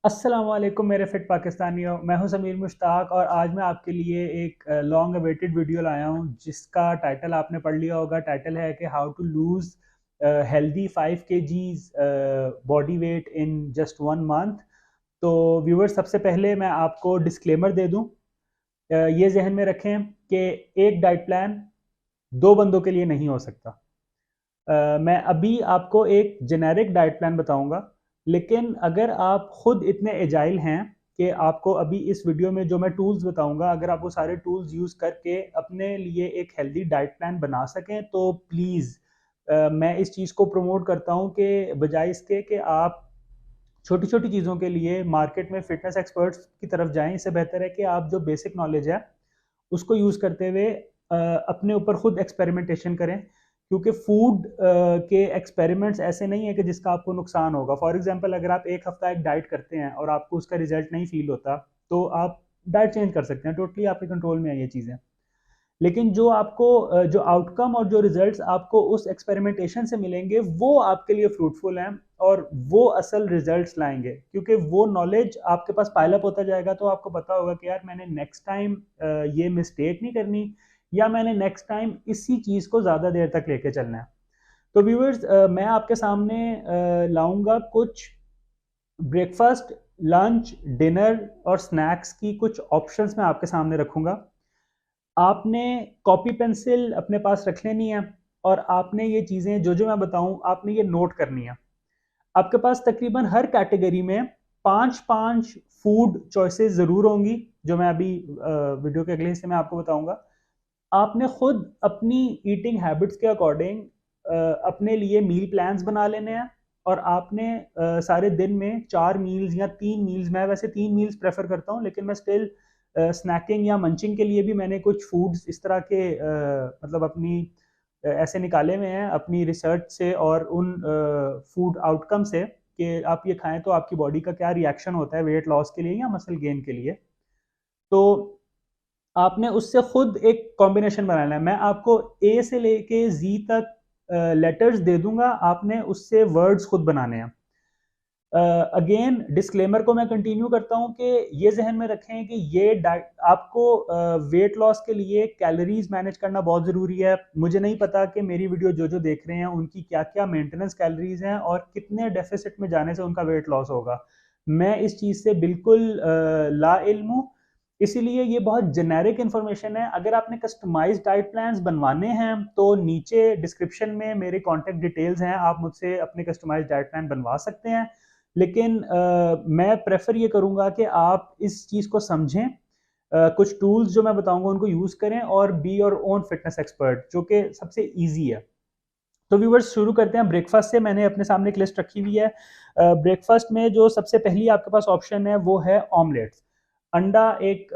अस्सलाम वालेकुम मेरे फिट पाकिस्तानियों। मैं हूं समीर मुश्ताक और आज मैं आपके लिए एक लॉन्ग अवेटेड वीडियो लाया हूं जिसका टाइटल आपने पढ़ लिया होगा। टाइटल है कि how to lose healthy 5 kgs body weight in just 1 month. तो व्यूअर्स, सबसे पहले मैं आपको डिस्क्लेमर दे दूं। ये जहन में रखें कि एक डाइट प्लान 2 बंदों के लिए नहीं हो सकता। मैं अभी आपको एक जेनेरिक डाइट प्लान बताऊंगा, लेकिन अगर आप खुद इतने एजाइल हैं कि आपको अभी इस वीडियो में जो मैं टूल्स बताऊंगा, अगर आप वो सारे टूल्स यूज़ करके अपने लिए एक हेल्दी डाइट प्लान बना सकें तो प्लीज़ मैं इस चीज़ को प्रमोट करता हूं कि बजाय इसके कि आप छोटी छोटी चीज़ों के लिए मार्केट में फिटनेस एक्सपर्ट्स की तरफ जाएं, इससे बेहतर है कि आप जो बेसिक नॉलेज है उसको यूज़ करते हुए अपने ऊपर खुद एक्सपेरिमेंटेशन करें। क्योंकि फूड के एक्सपेरिमेंट्स ऐसे नहीं है कि जिसका आपको नुकसान होगा। फॉर एग्जांपल, अगर आप एक हफ्ता एक डाइट करते हैं और आपको उसका रिजल्ट नहीं फील होता तो आप डाइट चेंज कर सकते हैं। टोटली आपके कंट्रोल में है ये चीज़ें। लेकिन जो आपको जो आउटकम और जो रिजल्ट्स आपको उस एक्सपेरिमेंटेशन से मिलेंगे वो आपके लिए फ्रूटफुल हैं और वो असल रिजल्ट्स लाएंगे, क्योंकि वो नॉलेज आपके पास पाइलअप होता जाएगा। तो आपको पता होगा कि यार मैंने नेक्स्ट टाइम ये मिस्टेक नहीं करनी, या मैंने नेक्स्ट टाइम इसी चीज़ को ज़्यादा देर तक लेके चलना है। तो व्यूअर्स, मैं आपके सामने लाऊंगा कुछ ब्रेकफास्ट, लंच, डिनर और स्नैक्स की कुछ ऑप्शंस मैं आपके सामने रखूंगा। आपने कॉपी पेंसिल अपने पास रख लेनी है और आपने ये चीज़ें जो जो मैं बताऊं आपने ये नोट करनी है। आपके पास तकरीबन हर कैटेगरी में 5-5 फूड चॉइसेस ज़रूर होंगी, जो मैं अभी वीडियो के अगले हिस्से में आपको बताऊंगा। आपने खुद अपनी ईटिंग हैबिट्स के अकॉर्डिंग अपने लिए मील प्लान्स बना लेने हैं। और आपने सारे दिन में 4 मील्स या 3 मील्स, मैं वैसे 3 मील्स प्रेफर करता हूँ, लेकिन मैं स्टिल स्नैकिंग या मंचिंग के लिए भी मैंने कुछ फूड्स इस तरह के मतलब अपनी ऐसे निकाले हुए हैं अपनी रिसर्च से और उन फूड आउटकम से कि आप ये खाएं तो आपकी बॉडी का क्या रिएक्शन होता है वेट लॉस के लिए या मसल गेन के लिए। तो आपने उससे खुद एक कॉम्बिनेशन बनाना है। मैं आपको ए से लेके जी तक लेटर्स दे दूंगा, आपने उससे वर्ड्स खुद बनाने हैं। अगेन डिस्क्लेमर को मैं कंटिन्यू करता हूं कि ये जहन में रखें कि ये आपको वेट लॉस के लिए कैलोरीज मैनेज करना बहुत ज़रूरी है। मुझे नहीं पता कि मेरी वीडियो जो जो देख रहे हैं उनकी क्या क्या मेंटेनेंस कैलोरीज हैं और कितने डेफिसिट में जाने से उनका वेट लॉस होगा। मैं इस चीज़ से बिल्कुल ला इल्म हूँ। इसीलिए ये बहुत जेनेरिक इन्फॉर्मेशन है। अगर आपने कस्टमाइज्ड डाइट प्लान्स बनवाने हैं तो नीचे डिस्क्रिप्शन में मेरे कॉन्टैक्ट डिटेल्स हैं, आप मुझसे अपने कस्टमाइज्ड डाइट प्लान बनवा सकते हैं। लेकिन मैं प्रेफर ये करूँगा कि आप इस चीज़ को समझें, कुछ टूल्स जो मैं बताऊंगा उनको यूज़ करें और be your own fitness expert, जो कि सबसे ईजी है। तो व्यूवर्स, शुरू करते हैं ब्रेकफास्ट से। मैंने अपने सामने एक लिस्ट रखी हुई है। ब्रेकफास्ट में जो सबसे पहली आपके पास ऑप्शन है वो है ऑमलेट्स। अंडा एक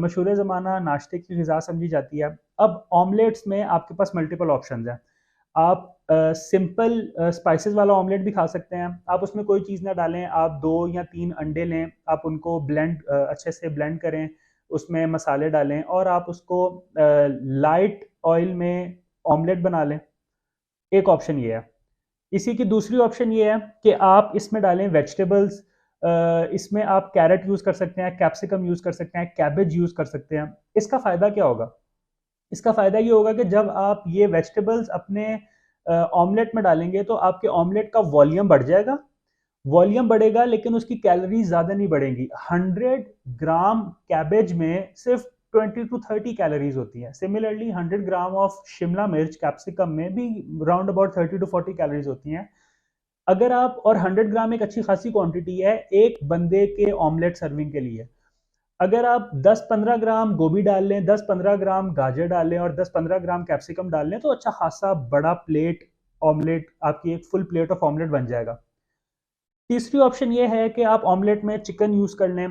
मशहूर ज़माना नाश्ते की ग़िज़ा समझी जाती है। अब ऑमलेट्स में आपके पास मल्टीपल ऑप्शंस हैं। आप सिंपल स्पाइसेस वाला ऑमलेट भी खा सकते हैं। आप उसमें कोई चीज़ ना डालें, आप 2 या 3 अंडे लें, आप उनको ब्लेंड अच्छे से ब्लेंड करें, उसमें मसाले डालें और आप उसको लाइट ऑयल में ऑमलेट बना लें। एक ऑप्शन ये है। इसी की दूसरी ऑप्शन ये है कि आप इसमें डालें वेजिटेबल्स। इसमें आप कैरेट यूज़ कर सकते हैं, कैप्सिकम यूज़ कर सकते हैं, कैबेज यूज़ कर सकते हैं। इसका फ़ायदा क्या होगा? इसका फ़ायदा ये होगा कि जब आप ये वेजिटेबल्स अपने ऑमलेट में डालेंगे तो आपके ऑमलेट का वॉल्यूम बढ़ जाएगा। वॉल्यूम बढ़ेगा लेकिन उसकी कैलोरीज ज़्यादा नहीं बढ़ेंगी। 100 ग्राम कैबेज में सिर्फ 20 to 30 कैलोरीज होती हैं। सिमिलरली 100 ग्राम ऑफ शिमला मिर्च कैप्सिकम में भी राउंड अबाउट 30 to 40 कैलोरीज होती हैं। अगर आप, और 100 ग्राम एक अच्छी खासी क्वांटिटी है एक बंदे के ऑमलेट सर्विंग के लिए। अगर आप 10-15 ग्राम गोभी डाल लें, 10-15 ग्राम गाजर डाल लें और 10-15 ग्राम कैप्सिकम डाल लें तो अच्छा खासा बड़ा प्लेट ऑमलेट, आपकी एक फुल प्लेट ऑफ ऑमलेट बन जाएगा। तीसरी ऑप्शन ये है कि आप ऑमलेट में चिकन यूज़ कर लें,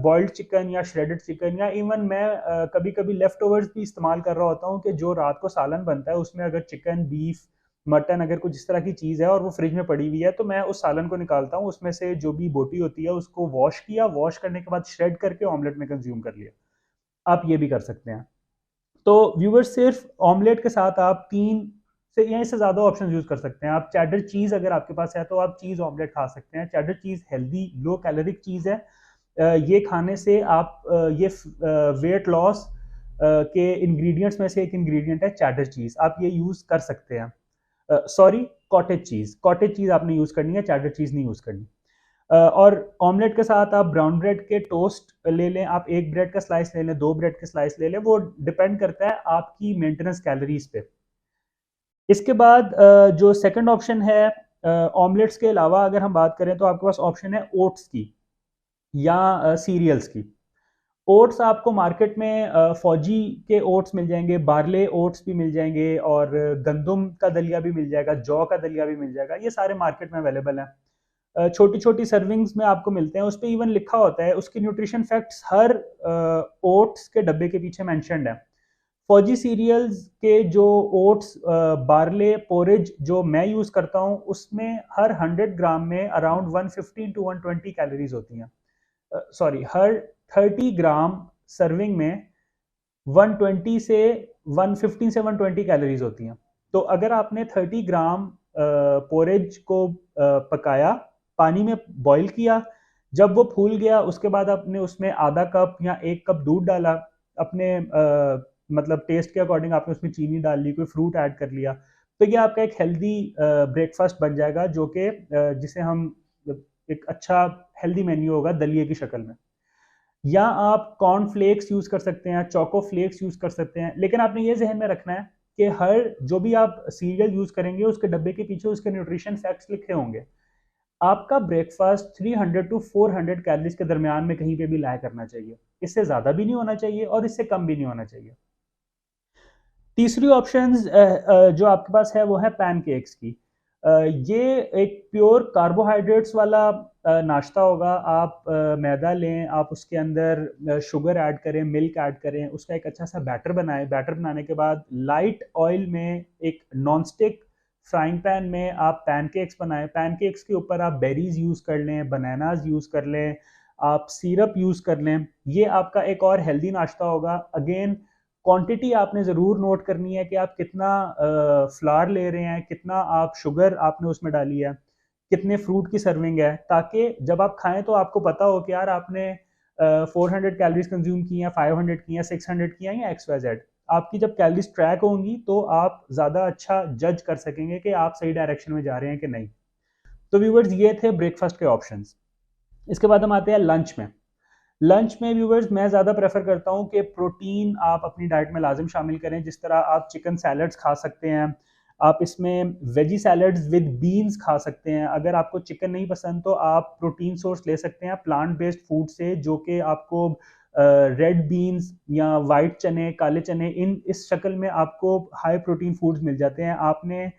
बॉइल्ड चिकन या श्रेडेड चिकन, या इवन मैं कभी कभी लेफ्ट ओवर्स भी इस्तेमाल कर रहा होता हूँ कि जो रात को सालन बनता है उसमें अगर चिकन, बीफ, मटन, अगर कुछ इस तरह की चीज़ है और वो फ्रिज में पड़ी हुई है तो मैं उस सालन को निकालता हूँ, उसमें से जो भी बोटी होती है उसको वॉश किया, वॉश करने के बाद श्रेड करके ऑमलेट में कंज्यूम कर लिया। आप ये भी कर सकते हैं। तो व्यूअर्स, सिर्फ ऑमलेट के साथ आप 3 से या इससे ज़्यादा ऑप्शन यूज़ कर सकते हैं आप। चेडर चीज़ अगर आपके पास है तो आप चीज़ ऑमलेट खा सकते हैं। चेडर चीज़ हेल्दी लो कैलोरिक चीज़ है। ये खाने से आप ये वेट लॉस के इंग्रेडिएंट्स में से एक इंग्रेडिएंट है चेडर चीज़, आप ये यूज़ कर सकते हैं। सॉरी, कॉटेज चीज़ आपने यूज़ करनी है, चेडर चीज़ नहीं यूज़ करनी। और ऑमलेट के साथ आप ब्राउन ब्रेड के टोस्ट ले लें, आप एक ब्रेड का स्लाइस ले लें, दो ब्रेड के स्लाइस ले लें, वो डिपेंड करता है आपकी मेंटेनेंस कैलोरीज पे। इसके बाद जो सेकंड ऑप्शन है, ऑमलेट्स के अलावा अगर हम बात करें तो आपके पास ऑप्शन है ओट्स की या सीरियल्स की। ओट्स आपको मार्केट में फौजी के ओट्स मिल जाएंगे, बार्ले ओट्स भी मिल जाएंगे और गंदम का दलिया भी मिल जाएगा, जौ का दलिया भी मिल जाएगा, ये सारे मार्केट में अवेलेबल हैं। छोटी छोटी सर्विंग्स में आपको मिलते हैं, उस पर इवन लिखा होता है, उसकी न्यूट्रिशन फैक्ट्स हर ओट्स के डब्बे के पीछे मैंशनड है। फौजी सीरियल्स के जो ओट्स बार्ले पोरेज जो मैं यूज़ करता हूँ, उसमें हर 100 ग्राम में अराउंड 115 टू 120 कैलोरीज होती हैं। सॉरी, हर 30 ग्राम सर्विंग में 120 से 115 से 120 कैलोरीज होती हैं। तो अगर आपने 30 ग्राम पोरेज को पकाया, पानी में बॉईल किया, जब वो फूल गया उसके बाद आपने उसमें आधा कप या एक कप दूध डाला, अपने मतलब टेस्ट के अकॉर्डिंग आपने उसमें चीनी डाल ली, कोई फ्रूट ऐड कर लिया, तो ये आपका एक हेल्दी ब्रेकफास्ट बन जाएगा, जो कि जिसे हम एक अच्छा हेल्दी मेन्यू होगा दलिए की शक्ल में। या आप कॉर्न फ्लेक्स यूज़ कर सकते हैं, चोको फ्लेक्स यूज़ कर सकते हैं, लेकिन आपने ये जहन में रखना है कि हर जो भी आप सीरियल यूज़ करेंगे उसके डब्बे के पीछे उसके न्यूट्रिशन फैक्ट्स लिखे होंगे। आपका ब्रेकफास्ट 300 टू 400 कैलोरीज के दरमियान में कहीं पे भी लाया करना चाहिए, इससे ज़्यादा भी नहीं होना चाहिए और इससे कम भी नहीं होना चाहिए। तीसरी ऑप्शंस जो आपके पास है वो है पैनकेक्स की। ये एक प्योर कार्बोहाइड्रेट्स वाला नाश्ता होगा। आप मैदा लें, आप उसके अंदर शुगर ऐड करें, मिल्क ऐड करें, उसका एक अच्छा सा बैटर बनाएं। बैटर बनाने के बाद लाइट ऑयल में एक नॉन स्टिक फ्राइंग पैन में आप पैनकेक्स बनाएं। पैनकेक्स के ऊपर आप बेरीज यूज़ कर लें, बनानाज यूज़ कर लें, आप सिरप यूज़ कर लें। ये आपका एक और हेल्दी नाश्ता होगा। अगेन, क्वांटिटी आपने ज़रूर नोट करनी है कि आप कितना फ्लावर ले रहे हैं, कितना आप शुगर आपने उसमें डाली है, कितने फ्रूट की सर्विंग है, ताकि जब आप खाएं तो आपको पता हो कि यार आपने 400 कैलोरीज कंज्यूम की हैं, 500 की हैं, 600 की हैं या एक्स वाई जेड। आपकी जब कैलोरीज ट्रैक होंगी तो आप ज़्यादा अच्छा जज कर सकेंगे कि आप सही डायरेक्शन में जा रहे हैं कि नहीं। तो व्यूवर्स, ये थे ब्रेकफास्ट के ऑप्शंस। इसके बाद हम आते हैं लंच में। लंच में व्यूवर्स मैं ज़्यादा प्रेफर करता हूँ कि प्रोटीन आप अपनी डाइट में लाजिम शामिल करें। जिस तरह आप चिकन सैलड्स खा सकते हैं, आप इसमें वेजी सैलड्स विद बीन्स खा सकते हैं। अगर आपको चिकन नहीं पसंद तो आप प्रोटीन सोर्स ले सकते हैं प्लांट बेस्ड फूड से, जो कि आपको रेड बीन्स या वाइट चने, काले चने, इन इस शक्ल में आपको हाई प्रोटीन फूड्स मिल जाते हैं। आपने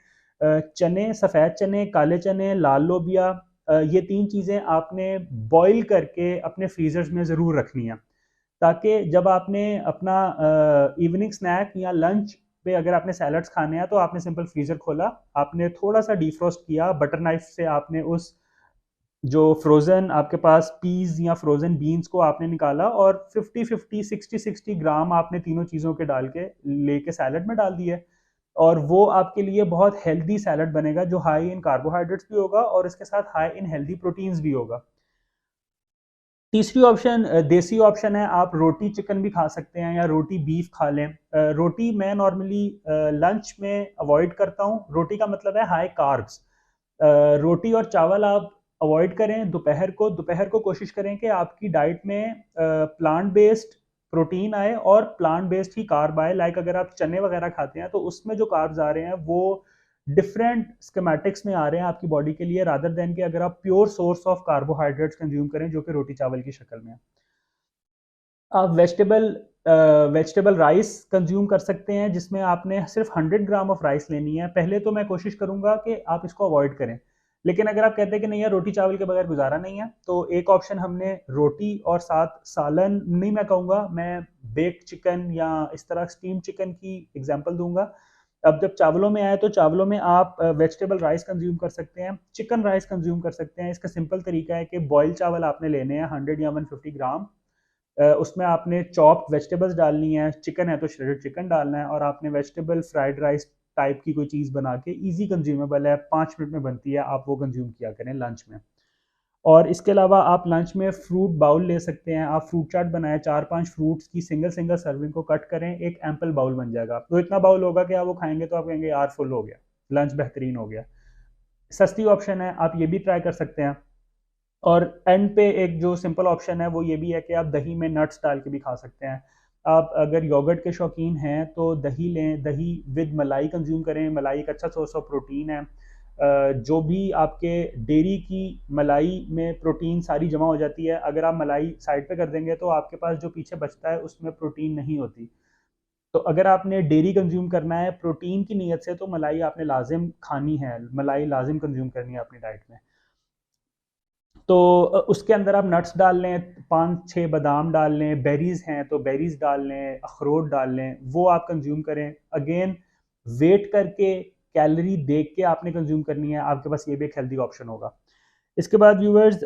चने, सफ़ेद चने, काले चने, लाल लोबिया, ये तीन चीज़ें आपने बॉईल करके अपने फ्रीजर्स में ज़रूर रखनी है, ताकि जब आपने अपना इवनिंग स्नैक या लंच पे अगर आपने सैलड्स खाने हैं तो आपने सिंपल फ्रीज़र खोला, आपने थोड़ा सा डीफ्रोस्ट किया, बटर नाइफ से आपने उस जो फ्रोज़न आपके पास पीज़ या फ्रोज़न बीन्स को आपने निकाला और 50-50, 60-60 ग्राम आपने तीनों चीज़ों के डाल के लेके सैलड में डाल दिए, और वो आपके लिए बहुत हेल्दी सैलड बनेगा, जो हाई इन कार्बोहाइड्रेट्स भी होगा और इसके साथ हाई इन हेल्दी प्रोटीन्स भी होगा। तीसरी ऑप्शन देसी ऑप्शन है, आप रोटी चिकन भी खा सकते हैं या रोटी बीफ खा लें। रोटी मैं नॉर्मली लंच में अवॉइड करता हूँ। रोटी का मतलब है हाई कार्ब्स। रोटी और चावल आप अवॉइड करें। दोपहर को कोशिश करें कि आपकी डाइट में प्लांट बेस्ड प्रोटीन आए और प्लांट बेस्ड ही कार्ब आए। लाइक अगर आप चने वगैरह खाते हैं तो उसमें जो कार्ब्स आ रहे हैं वो डिफरेंट स्कीमेटिक्स में आ रहे हैं आपकी बॉडी के लिए, रादर देन कि अगर आप pure source of carbohydrates consume करें जो कि रोटी चावल की शक्ल में है। आप वेजिटेबल राइस कंज्यूम कर सकते हैं, जिसमें आपने सिर्फ 100 ग्राम ऑफ राइस लेनी है। पहले तो मैं कोशिश करूंगा कि आप इसको अवॉइड करें, लेकिन अगर आप कहते हैं कि नहीं यार रोटी चावल के बगैर गुजारा नहीं है, तो एक ऑप्शन हमने रोटी और साथ सालन, नहीं मैं कहूँगा, मैं बेक चिकन या इस तरह स्टीम चिकन की एग्जांपल दूंगा। अब जब चावलों में आए तो चावलों में आप वेजिटेबल राइस कंज्यूम कर सकते हैं, चिकन राइस कंज्यूम कर सकते हैं। इसका सिंपल तरीका है कि बॉयल चावल आपने लेने हैं 100 या 150 ग्राम, उसमें आपने चॉप्ड वेजिटेबल्स डालनी है, चिकन है तो श्रेडेड चिकन डालना है, और आपने वेजिटेबल फ्राइड राइस टाइप की कोई चीज़ बना के, ईजी कंज्यूमेबल है, 5 मिनट में बनती है, आप वो कंज्यूम किया करें लंच में। और इसके अलावा आप लंच में फ्रूट बाउल ले सकते हैं, आप फ्रूट चाट बनाएं, 4-5 फ्रूट्स की सिंगल सिंगल सर्विंग को कट करें, एक एम्पल बाउल बन जाएगा। तो इतना बाउल होगा कि आप वो खाएंगे तो आप कहेंगे यार फुल हो गया, लंच बेहतरीन हो गया। सस्ती ऑप्शन है, आप ये भी ट्राई कर सकते हैं। और एंड पे एक जो सिंपल ऑप्शन है वो ये भी है कि आप दही में नट्स डाल के भी खा सकते हैं। आप अगर योगर्ट के शौकीन हैं तो दही लें, दही विद मलाई कंज्यूम करें, मलाई एक अच्छा सोर्स ऑफ प्रोटीन है। जो भी आपके डेयरी की मलाई में प्रोटीन सारी जमा हो जाती है, अगर आप मलाई साइड पे कर देंगे तो आपके पास जो पीछे बचता है उसमें प्रोटीन नहीं होती। तो अगर आपने डेयरी कंज्यूम करना है प्रोटीन की नीयत से तो मलाई आपने लाजिम खानी है, मलाई लाजिम कंज्यूम करनी है अपनी डाइट में। तो उसके अंदर आप नट्स डाल लें, 5-6 बादाम डाल लें, बेरीज हैं तो बेरीज डाल लें, अखरोट डाल लें, वो आप कंज्यूम करें। अगेन वेट करके कैलोरी देख के आपने कंज्यूम करनी है, आपके पास ये भी एक हेल्दी ऑप्शन होगा। इसके बाद व्यूअर्स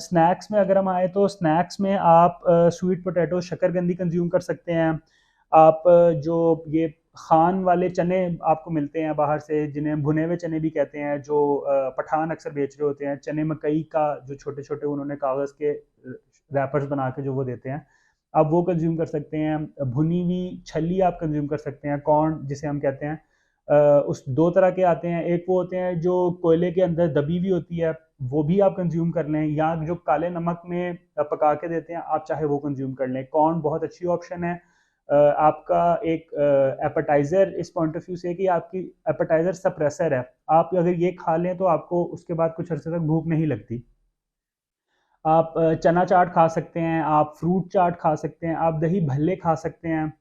स्नैक्स में अगर हम आए तो स्नैक्स में आप स्वीट पोटैटो शकरकंदी कंज्यूम कर सकते हैं। आप जो ये खान वाले चने आपको मिलते हैं बाहर से, जिन्हें भुने हुए चने भी कहते हैं, जो पठान अक्सर बेच रहे होते हैं, चने मकई का जो छोटे छोटे उन्होंने कागज़ के रैपर्स बना के जो वो देते हैं, आप वो कंज्यूम कर सकते हैं। भुनी हुई छली आप कंज्यूम कर सकते हैं, कॉर्न जिसे हम कहते हैं। उस दो तरह के आते हैं, एक वो होते हैं जो कोयले के अंदर दबी हुई होती है, वो भी आप कंज्यूम कर लें, या जो काले नमक में पका के देते हैं आप चाहे वो कंज्यूम कर लें। कॉर्न बहुत अच्छी ऑप्शन है आपका एक एपेटाइज़र इस पॉइंट ऑफ व्यू से कि आपकी एपेटाइज़र सप्रेसर है। आप अगर ये खा लें तो आपको उसके बाद कुछ अर्से तक भूख नहीं लगती। आप चना चाट खा सकते हैं, आप फ्रूट चाट खा सकते हैं, आप दही भल्ले खा सकते हैं।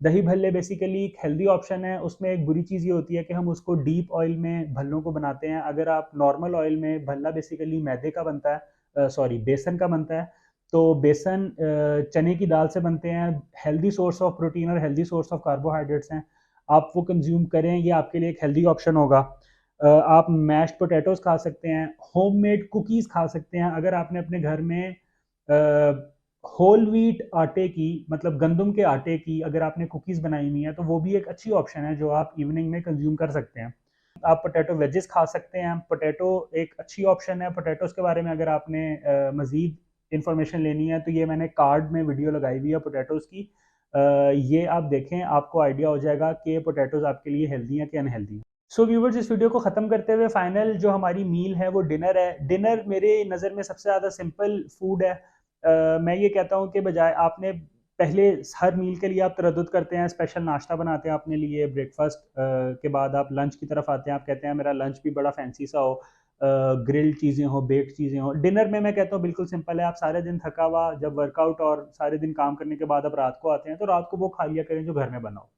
दही भल्ले बेसिकली एक हेल्दी ऑप्शन है, उसमें एक बुरी चीज़ ये होती है कि हम उसको डीप ऑयल में भल्लों को बनाते हैं। अगर आप नॉर्मल ऑयल में, भल्ला बेसिकली मैदे का बनता है, सॉरी बेसन का बनता है, तो बेसन चने की दाल से बनते हैं, हेल्दी सोर्स ऑफ प्रोटीन और हेल्दी सोर्स ऑफ कार्बोहाइड्रेट्स हैं। आप वो कंज्यूम करें, ये आपके लिए एक हेल्दी ऑप्शन होगा। आप मैश्ड पोटैटोज़ खा सकते हैं, होममेड कुकीज़ खा सकते हैं। अगर आपने अपने घर में होल व्हीट आटे की, मतलब गंदम के आटे की अगर आपने कुकीज़ बनाई हुई हैं तो वो भी एक अच्छी ऑप्शन है जो आप इवनिंग में कंज्यूम कर सकते हैं। आप पोटैटो वेजेस खा सकते हैं, पोटैटो एक अच्छी ऑप्शन है। पोटैटोज़ के बारे में अगर आपने मज़ीद इन्फॉर्मेशन लेनी है तो ये मैंने कार्ड में वीडियो लगाई हुई है पोटैटोज़ की। ये आप देखें, आपको आइडिया हो जाएगा कि पोटैटोज़ आपके लिए हेल्दी हैं कि अनहेल्दी हैं। सो व्यूवर्स, इस वीडियो को ख़त्म करते हुए फाइनल जो हमारी मील है वो डिनर है। डिनर मेरे नज़र में सबसे ज़्यादा सिंपल फूड है। मैं ये कहता हूँ कि बजाय आपने पहले हर मील के लिए आप तरद्दुद करते हैं, स्पेशल नाश्ता बनाते हैं अपने लिए, ब्रेकफास्ट के बाद आप लंच की तरफ आते हैं, आप कहते हैं मेरा लंच भी बड़ा फैंसी सा हो, ग्रिल्ड चीज़ें हो, बेक्ड चीज़ें हो। डिनर में मैं कहता हूँ बिल्कुल सिंपल है, आप सारे दिन थका हुआ जब वर्कआउट और सारे दिन काम करने के बाद आप रात को आते हैं तो रात को वो खा लिया करें जो घर में बना हो।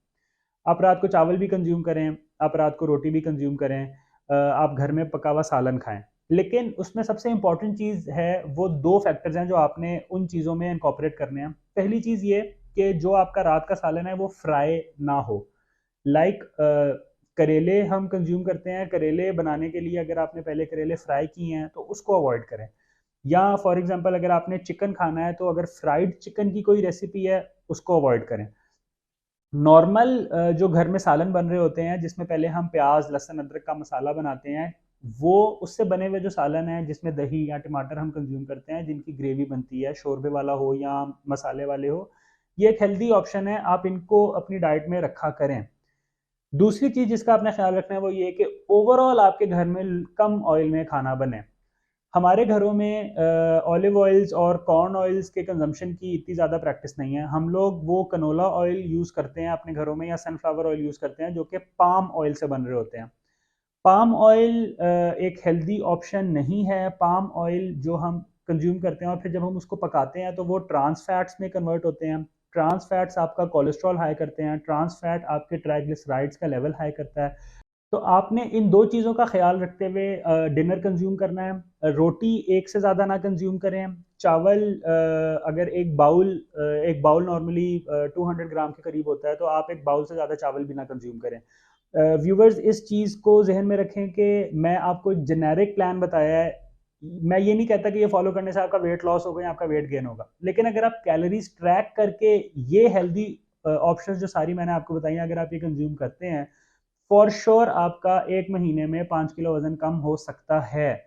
आप रात को चावल भी कंज्यूम करें, आप रात को रोटी भी कंज्यूम करें, आप घर में पका हुआ सालन खाएं। लेकिन उसमें सबसे इंपॉर्टेंट चीज़ है, वो दो फैक्टर्स हैं जो आपने उन चीज़ों में इनकॉर्पोरेट करने हैं। पहली चीज़ ये कि जो आपका रात का सालन है वो फ्राई ना हो। लाइक करेले हम कंज्यूम करते हैं, करेले बनाने के लिए अगर आपने पहले करेले फ्राई किए हैं तो उसको अवॉइड करें। या फॉर एग्जांपल अगर आपने चिकन खाना है तो अगर फ्राइड चिकन की कोई रेसिपी है उसको अवॉइड करें। नॉर्मल जो घर में सालन बन रहे होते हैं जिसमें पहले हम प्याज लहसुन अदरक का मसाला बनाते हैं, वो उससे बने हुए जो सालन है जिसमें दही या टमाटर हम कंज्यूम करते हैं, जिनकी ग्रेवी बनती है, शोरबे वाला हो या मसाले वाले हो, ये एक हेल्दी ऑप्शन है, आप इनको अपनी डाइट में रखा करें। दूसरी चीज़ जिसका आपने ख्याल रखना है वो ये कि ओवरऑल आपके घर में कम ऑयल में खाना बने। हमारे घरों में ऑलिव ऑयल्स और कॉर्न ऑयल्स के कंजम्पशन की इतनी ज़्यादा प्रैक्टिस नहीं है। हम लोग वो कनोला ऑयल यूज़ करते हैं अपने घरों में, या सनफ्लावर ऑयल यूज़ करते हैं जो कि पाम ऑयल से बन रहे होते हैं। पाम ऑयल एक हेल्दी ऑप्शन नहीं है। पाम ऑयल जो हम कंज्यूम करते हैं और फिर जब हम उसको पकाते हैं तो वो ट्रांस फैट्स में कन्वर्ट होते हैं। ट्रांस फैट्स आपका कोलेस्ट्रॉल हाई करते हैं, ट्रांस फैट आपके ट्राइग्लिसराइड्स का लेवल हाई करता है। तो आपने इन दो चीज़ों का ख्याल रखते हुए डिनर कंज्यूम करना है। रोटी एक से ज़्यादा ना कंज्यूम करें। चावल अगर एक बाउल नॉर्मली 200 ग्राम के करीब होता है, तो आप एक बाउल से ज़्यादा चावल भी ना कंज्यूम करें। व्यूवर्स, इस चीज़ को जहन में रखें कि मैं आपको एक जेनेरिक प्लान बताया है। मैं ये नहीं कहता कि ये फॉलो करने से आपका वेट लॉस होगा या आपका वेट गेन होगा, लेकिन अगर आप कैलोरीज ट्रैक करके ये हेल्दी ऑप्शंस जो सारी मैंने आपको बताई हैं, अगर आप ये कंज्यूम करते हैं, फॉर श्योर आपका 1 महीने में 5 किलो वज़न कम हो सकता है।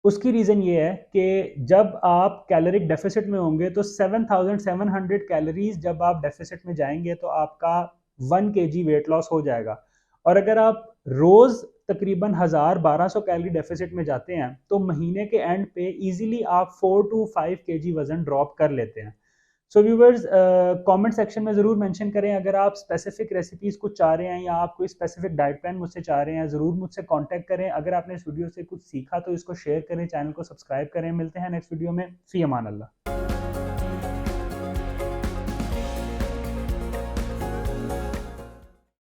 उसकी रीज़न ये है कि जब आप कैलोरिक डेफिसिट में होंगे तो 7700 कैलोरीज जब आप डेफिसिट में जाएंगे तो आपका 1 केजी वेट लॉस हो जाएगा। और अगर आप रोज़ तकरीबन 1000-1200 कैलोरी डेफिसिट में जाते हैं तो महीने के एंड पे इजीली आप 4 टू 5 केजी वज़न ड्रॉप कर लेते हैं। सो व्यूवर्स, कमेंट सेक्शन में ज़रूर मेंशन करें अगर आप स्पेसिफिक रेसिपीज़ कुछ चाह रहे हैं या आप कोई स्पेसिफिक डाइट प्लान मुझसे चाह रहे हैं, ज़रूर मुझसे कांटेक्ट करें। अगर आपने इस वीडियो से कुछ सीखा तो इसको शेयर करें, चैनल को सब्सक्राइब करें। मिलते हैं नेक्स्ट वीडियो में। फ़ी अमान अल्लाह।